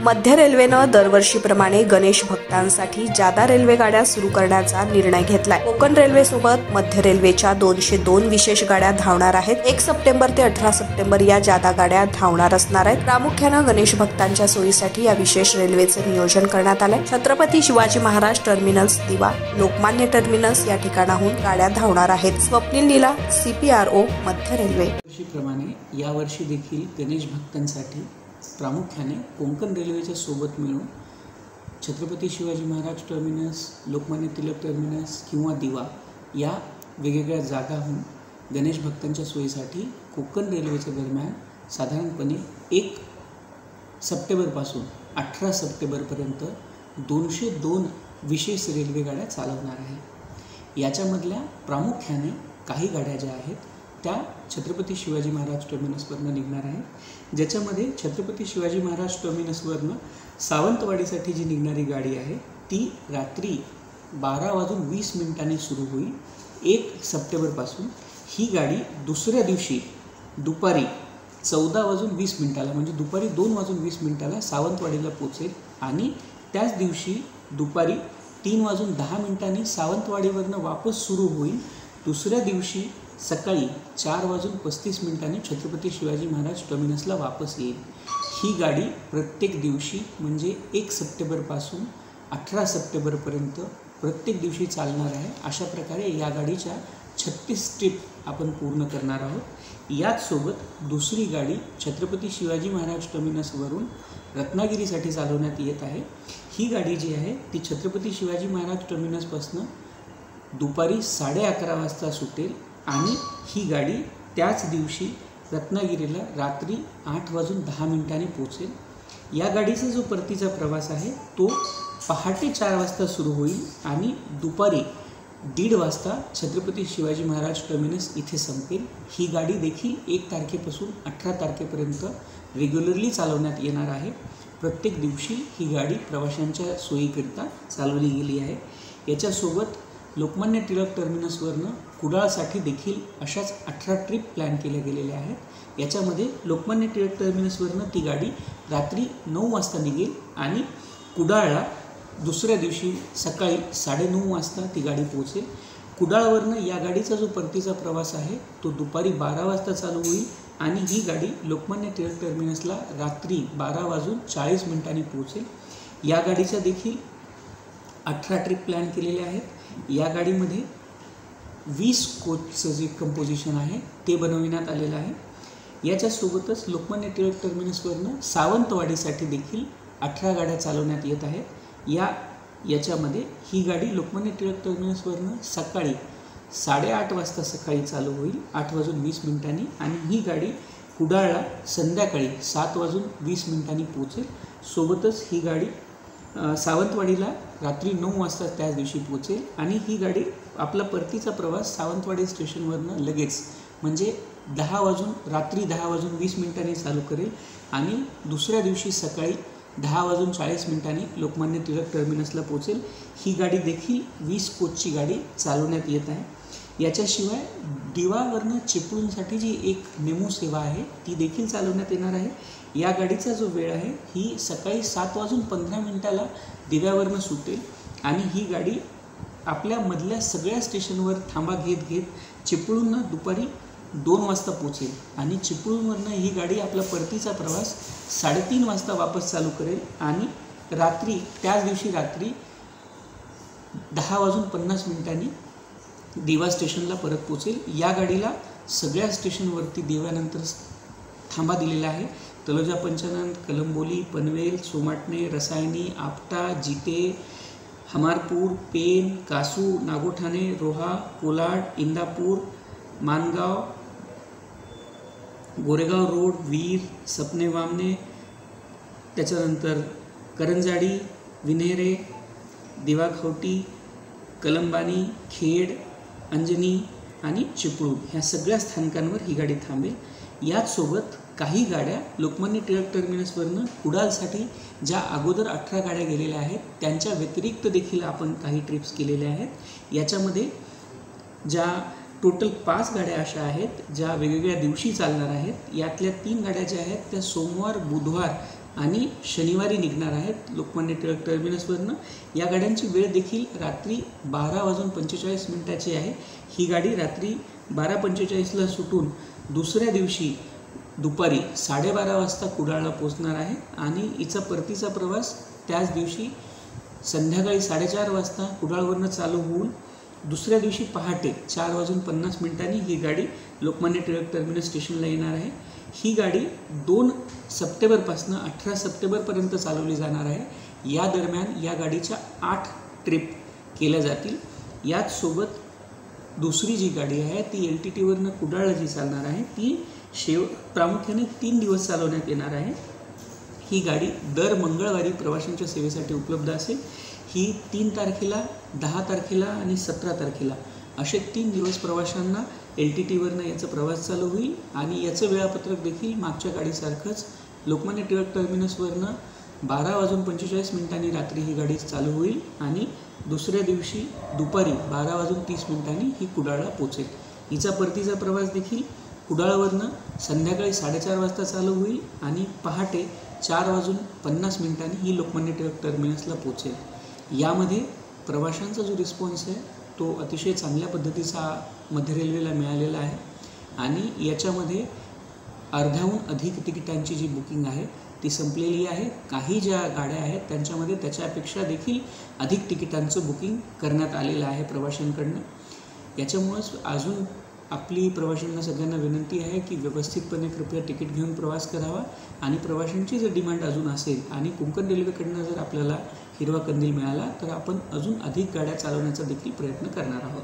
मध्य रेल्वेनं दरवर्षीप्रमाणे गणेश भक्तांसाठी जादा रेल्वे गाड्या सुरू करण्याचा निर्णय घेतलाय। कोकण रेल्वे सोबत मध्य रेल्वेच्या 202 विशेष गाड्या धावणार आहेत। 1 सप्टेंबर ते 18 सप्टेंबर या जादा गाड्या धावणार असणार आहेत। प्रामुख्यानं गणेश भक्तांच्या सोयीसाठी या विशेष रेल्वेचे नियोजन करण्यात आलंय। छत्रपती शिवाजी महाराज टर्मिनस दिवा, लोकमान्य टर्मिनस या ठिकाणाहून गाड्या धावणार आहेत। स्वप्नील नीला, CPRO, मध्य रेल्वे। वर्षीप्रमाणे यावर्षी देखील गणेश भक्तांसाठी प्रामुख्याने कोकण रेल्वेच्या सोबत मिळून छत्रपती शिवाजी महाराज टर्मिनस, लोकमान्य टिळक टर्मिनस किंवा दिवा या वेगवेगळ्या जागाहून गणेश भक्तांच्या सोयीसाठी कोकण रेल्वेच्या दरम्यान साधारणपणे 1 सप्टेंबरपासून 18 सप्टेंबरपर्यंत 202 विशेष रेल्वे गाड्या चालवणार आहे। याच्यामधल्या प्रामुख्याने काही गाड्या ज्या आहेत त्या छत्रपती शिवाजी महाराज टर्मिनसवरनं निघणार आहे, ज्याच्यामध्ये छत्रपती शिवाजी महाराज टर्मिनसवरनं सावंतवाडीसाठी जी निघणारी गाडी आहे ती रात्री 12:20 सुरू होईल। 1 सप्टेंबरपासून ही गाडी दुसऱ्या दिवशी दुपारी 14:20 म्हणजे दुपारी 2:20 सावंतवाडीला पोहोचेल आणि त्याच दिवशी दुपारी 3:10 सावंतवाडीवरनं वापस सुरू होईल। दुसऱ्या दिवशी सकाळी 4:35 छत्रपती शिवाजी महाराज टर्मिनसला वापस येईल। ही गाडी प्रत्येक दिवशी म्हणजे 1 सप्टेंबरपासून 18 सप्टेंबरपर्यंत प्रत्येक दिवशी चालणार आहे। अशा प्रकारे या गाडीच्या 36 ट्रिप आपण पूर्ण करणार आहोत। याचसोबत दुसरी गाडी छत्रपती शिवाजी महाराज टर्मिनसवरून रत्नागिरीसाठी चालवण्यात येत आहे। ही गाडी जी आहे ती छत्रपती शिवाजी महाराज टर्मिनसपासून दुपारी 11:30 वाजता सुटेल आणि ही गाडी त्याच दिवशी रत्नागिरीला रात्री 8:10 पोहोचेल। या गाडीचा जो परतीचा प्रवास आहे तो पहाटे 4 वाजता सुरू होईल आणि दुपारी 1:30 वाजता छत्रपती शिवाजी महाराज टर्मिनस इथे संपेल। ही गाडी देखील 1 तारखेपासून 18 तारखेपर्यंत रेग्युलरली चालवण्यात येणार आहे। प्रत्येक दिवशी ही गाडी प्रवाशांच्या सोयीकरिता चालवली गेली आहे। याच्यासोबत लोकमान्य टिळक टर्मिनसवरनं कुडाळसाठी देखील अशाच 18 ट्रिप प्लॅन केल्या गेलेल्या आहेत। याच्यामध्ये लोकमान्य टिळक टर्मिनसवरनं ती गाडी रात्री 9 वाजता निघेल आणि कुडाळला दुसऱ्या दिवशी सकाळी 9:30 वाजता ती गाडी पोहोचेल। कुडाळवरनं या गाडीचा जो परतीचा प्रवास आहे तो दुपारी 12 वाजता चालू होईल आणि ही गाडी लोकमान्य टिळक टर्मिनसला रात्री 12:40 पोहोचेल। या गाडीच्या देखील 18 ट्रिप प्लॅन केलेल्या आहेत। या गाडीमध्ये 20 कोचचं जे कंपोजिशन आहे ते बनविण्यात आलेलं आहे। याच्यासोबतच लोकमान्य टिळक टर्मिनसवरनं सावंतवाडीसाठी देखील 18 गाड्या चालवण्यात येत आहेत। याच्यामध्ये ही गाडी लोकमान्य टिळक टर्मिनसवरनं सकाळी 8:30 वाजता सकाळी चालू होईल 8:20 आणि ही गाडी कुडाळला संध्याकाळी 7:20 पोहोचेल। सोबतच ही गाडी सावंतवाडीला रात्री 9 वाजता त्याच दिवशी पोहोचेल आणि ही गाडी आपला परतीचा प्रवास सावंतवाडी स्टेशनवरनं लगेच म्हणजे रात्री 10:20 चालू करेल आणि दुसऱ्या दिवशी सकाळी 10:40 लोकमान्य टिळक टर्मिनसला पोहोचेल। ही गाडी देखील 20 कोचची गाडी चालवण्यात येत आहे। याच्याशिवाय दिवावरनं चिपळूणसाठी जी एक मेमो सेवा आहे ती देखील चालवण्यात येणार आहे। या गाडीचा जो वेळ आहे ही सकाळी 7:15 दिव्यावरनं सुटेल आणि ही गाडी आपल्या मधल्या सगळ्या स्टेशनवर थांबा घेत चिपळूणनं दुपारी 2 वाजता पोहोचेल आणि चिपळूणवरनं ही गाडी आपला परतीचा प्रवास 3:30 वाजता वापस चालू करेल आणि त्याच दिवशी रात्री 10:50 दिवा स्टेशनला परत पोहोचेल। या गाडीला सगळ्या स्टेशनवरती दिव्यानंतर थांबा दिलेला आहे। तलोजा पंचानन, कलंबोली, पनवेल, सोमाटणे, रसायनी, आपटा, जिते, हमारपूर, पेन, कासू, नागोठाणे, रोहा, कोलाड, इंदापूर, मानगाव, गोरेगाव रोड, वीर, सपने वामने, त्याच्यानंतर करंजाडी, विन्हेरे, दिवाखवटी, कलंबानी, खेड, अंजनी आणि चिपळूण ह्या सगळ्या स्थानकांवर ही गाडी थांबेल। याचसोबत काही गाड्या लोकमान्य टिळक टर्मिनसवरनं कुडाळसाठी ज्या अगोदर 18 गाड्या गेलेल्या आहेत त्यांच्या व्यतिरिक्त देखील आपण काही ट्रिप्स केलेल्या आहेत। याच्यामध्ये ज्या टोटल 5 गाड्या अशा आहेत ज्या वेगवेगळ्या दिवशी चालणार आहेत। यातल्या 3 गाड्या ज्या आहेत त्या सोमवार, बुधवार आणि शनिवारी निघणार आहेत लोकमान्य टिळक टर्मिनसवरनं. या गाड्यांची वेळ देखील रात्री 12:45 आहे. ही गाडी रात्री 12:45 सुटून दुसऱ्या दिवशी दुपारी 12:30 वाजता कुडाळला पोचणार आहे आणि हिचा परतीचा प्रवास त्याच दिवशी संध्याकाळी 4:30 वाजता कुडाळवरनं चालू होऊन दुसऱ्या दिवशी पहाटे 4:50 ही गाडी लोकमान्य टिळक टर्मिनस स्टेशनला येणार आहे. ही गाडी 2 सप्टेंबरपासून 18 सप्टेंबरपर्यंत चालवली जाणार आहे. या दरम्यान या गाडीच्या 8 ट्रिप केल्या जातील. याच सोबत दुसरी जी गाडी आहे ती LTTवरनं कुडाळला जी चालणार आहे ती प्रामुख्याने 3 दिवस चालवण्यात येणार आहे. ही गाडी दर मंगळवारी प्रवाशांच्या सेवेसाठी उपलब्ध असेल. ही 3 तारखेला, 10 तारखेला आणि 17 तारखेला असे 3 दिवस प्रवाशांना LTTवरनं याचा प्रवास चालू होईल आणि याचं वेळापत्रक देखील मागच्या गाडीसारखंच लोकमान्य टिळक टर्मिनसवरनं 12:45 रात्री ही गाडी चालू होईल आणि दुसऱ्या दिवशी दुपारी 12:30 ही कुडाळला पोचेल. हिचा परतीचा प्रवास देखील कुडाळवरनं संध्याकाळी 4:30 वाजता चालू होईल आणि पहाटे 4:50 ही लोकमान्य टिळक टर्मिनसला पोचेल. यामध्ये प्रवाशांचा जो रिस्पॉन्स आहे तो अतिशय चांगल्या पद्धतीचा मध्य रेल्वेला मिळालेला आहे आणि याच्यामध्ये अर्ध्याहून अधिक तिकिटांची जी बुकिंग आहे ती संपलेली आहे. काही ज्या गाड्या आहेत त्यांच्यामध्ये त्याच्यापेक्षा देखील अधिक तिकिटांचं बुकिंग करण्यात आलेलं आहे प्रवाशांकडनं. याच्यामुळंच अजून आपली प्रवाशांना सगळ्यांना विनंती आहे की व्यवस्थितपणे कृपया तिकीट घेऊन प्रवास करावा आणि प्रवाशांची जर डिमांड अजून असेल आणि कोकण रेल्वेकडनं जर आपल्याला हिरवा कंदील मिळाला तर आपण अजून अधिक गाड्या चालवण्याचा देखील प्रयत्न करणार आहोत.